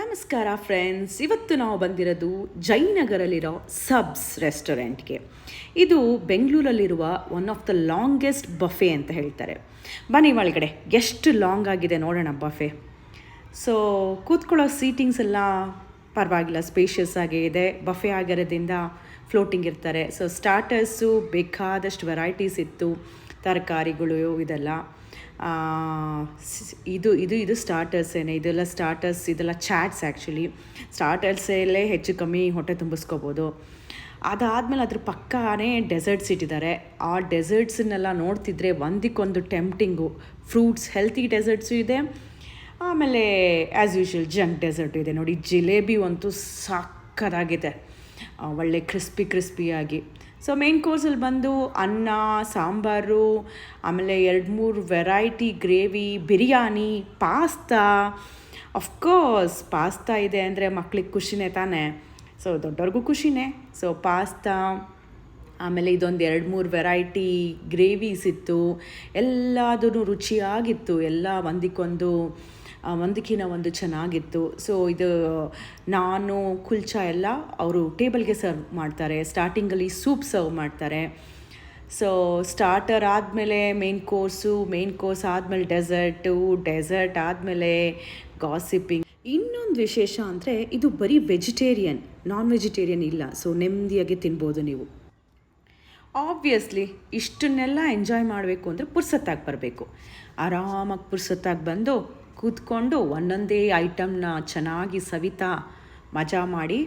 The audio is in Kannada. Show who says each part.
Speaker 1: ನಮಸ್ಕಾರ ಫ್ರೆಂಡ್ಸ್, ಇವತ್ತು ನಾವು ಬಂದಿರೋದು ಜಯನಗರಲ್ಲಿರೋ ಸಬ್ಸ್ ರೆಸ್ಟೋರೆಂಟ್ಗೆ. ಇದು ಬೆಂಗಳೂರಲ್ಲಿರುವ one of the longest buffet ಅಂತ ಹೇಳ್ತಾರೆ. ಬನ್ನಿ ಒಳಗಡೆ ಎಷ್ಟು ಲಾಂಗ್ ಆಗಿದೆ ನೋಡೋಣ ಬಫೆ. ಸೊ ಕೂತ್ಕೊಳ್ಳೋ ಸೀಟಿಂಗ್ಸ್ ಎಲ್ಲ ಪರವಾಗಿಲ್ಲ, ಸ್ಪೇಷಿಯಸ್ ಆಗೇ ಇದೆ. ಬಫೆ ಆಗಿರೋದ್ರಿಂದ ಫ್ಲೋಟಿಂಗ್ ಇರ್ತಾರೆ. ಸೊ ಸ್ಟಾರ್ಟರ್ಸು ಬೇಕಾದಷ್ಟು ವೆರೈಟೀಸ್ ಇತ್ತು, ತರಕಾರಿಗಳು ಇದೆಲ್ಲ. ಇದು ಸ್ಟಾರ್ಟರ್ಸೇನೆ, ಇದೆಲ್ಲ ಸ್ಟಾರ್ಟರ್ಸ್, ಇದೆಲ್ಲ ಚಾಟ್ಸ್. ಆ್ಯಕ್ಚುಲಿ ಸ್ಟಾರ್ಟರ್ಸಲ್ಲೇ ಹೆಚ್ಚು ಕಮ್ಮಿ ಹೊಟ್ಟೆ ತುಂಬಿಸ್ಕೋಬೋದು. ಅದಾದಮೇಲೆ ಅದ್ರ ಪಕ್ಕನೇ ಡೆಸರ್ಟ್ಸ್ ಇಟ್ಟಿದ್ದಾರೆ. ಆ ಡೆಸರ್ಟ್ಸನ್ನೆಲ್ಲ ನೋಡ್ತಿದ್ರೆ ಒಂದಕ್ಕೊಂದು ಟೆಂಪ್ಟಿಂಗು. ಫ್ರೂಟ್ಸ್, ಹೆಲ್ತಿ ಡೆಸರ್ಟ್ಸು ಇದೆ, ಆಮೇಲೆ ಆ್ಯಸ್ ಯೂಶ್ವಲ್ ಜಂಕ್ ಡೆಸರ್ಟು ಇದೆ. ನೋಡಿ, ಜಿಲೇಬಿ ಅಂತೂ ಸಕ್ಕತ್ತಾಗಿದೆ, ಒಳ್ಳೆ ಕ್ರಿಸ್ಪಿಯಾಗಿ. ಸೊ ಮೇನ್ ಕೋರ್ಸಲ್ಲಿ ಬಂದು ಅನ್ನ, ಸಾಂಬಾರು, ಆಮೇಲೆ 2-3 variety gravy, biryani, pasta. Of course pasta ಇದೆ ಅಂದರೆ ಮಕ್ಳಿಗೆ ಖುಷಿನೇ ತಾನೇ, ಸೊ ದೊಡ್ಡವ್ರಿಗೂ ಖುಷಿನೇ. ಸೊ ಪಾಸ್ತಾ, ಆಮೇಲೆ ಇದೊಂದು 2-3 ವೆರೈಟಿ ಗ್ರೇವೀಸ್ ಇತ್ತು. ಎಲ್ಲದೂ ರುಚಿಯಾಗಿತ್ತು, ಎಲ್ಲ ಒಂದಕ್ಕಿಂತ ಒಂದು ಚೆನ್ನಾಗಿತ್ತು. ಸೊ ಇದು ನಾನು ಕುಲ್ಚಾ ಎಲ್ಲ ಅವರು ಟೇಬಲ್ಗೆ ಸರ್ವ್ ಮಾಡ್ತಾರೆ. ಸ್ಟಾರ್ಟಿಂಗಲ್ಲಿ ಸೂಪ್ ಸರ್ವ್ ಮಾಡ್ತಾರೆ. ಸೊ ಸ್ಟಾರ್ಟರ್ ಆದಮೇಲೆ ಮೇನ್ ಕೋರ್ಸ್ ಆದಮೇಲೆ ಡೆಸರ್ಟ್ ಆದಮೇಲೆ ಗಾಸಿಪಿಂಗ್. ಇನ್ನೊಂದು ವಿಶೇಷ ಅಂದರೆ ಇದು ಬರೀ ವೆಜಿಟೇರಿಯನ್, ನಾನ್ ವೆಜಿಟೇರಿಯನ್ ಇಲ್ಲ. ಸೊ ನೆಮ್ಮದಿಯಾಗಿ ತಿನ್ಬೋದು ನೀವು. ಆಬ್ವಿಯಸ್ಲಿ ಇಷ್ಟನ್ನೆಲ್ಲ ಎಂಜಾಯ್ ಮಾಡಬೇಕು ಅಂದರೆ ಪುರ್ಸೊತ್ತಾಗಿ ಬರಬೇಕು. ಆರಾಮಾಗಿ ಪುರ್ಸೊತ್ತಾಗಿ ಬಂದು ಕೂತ್ಕೊಂಡು ಒಂದೊಂದೇ ಐಟಮ್ನ ಚೆನ್ನಾಗಿ ಸವಿತಾ ಮಜಾ ಮಾಡಿ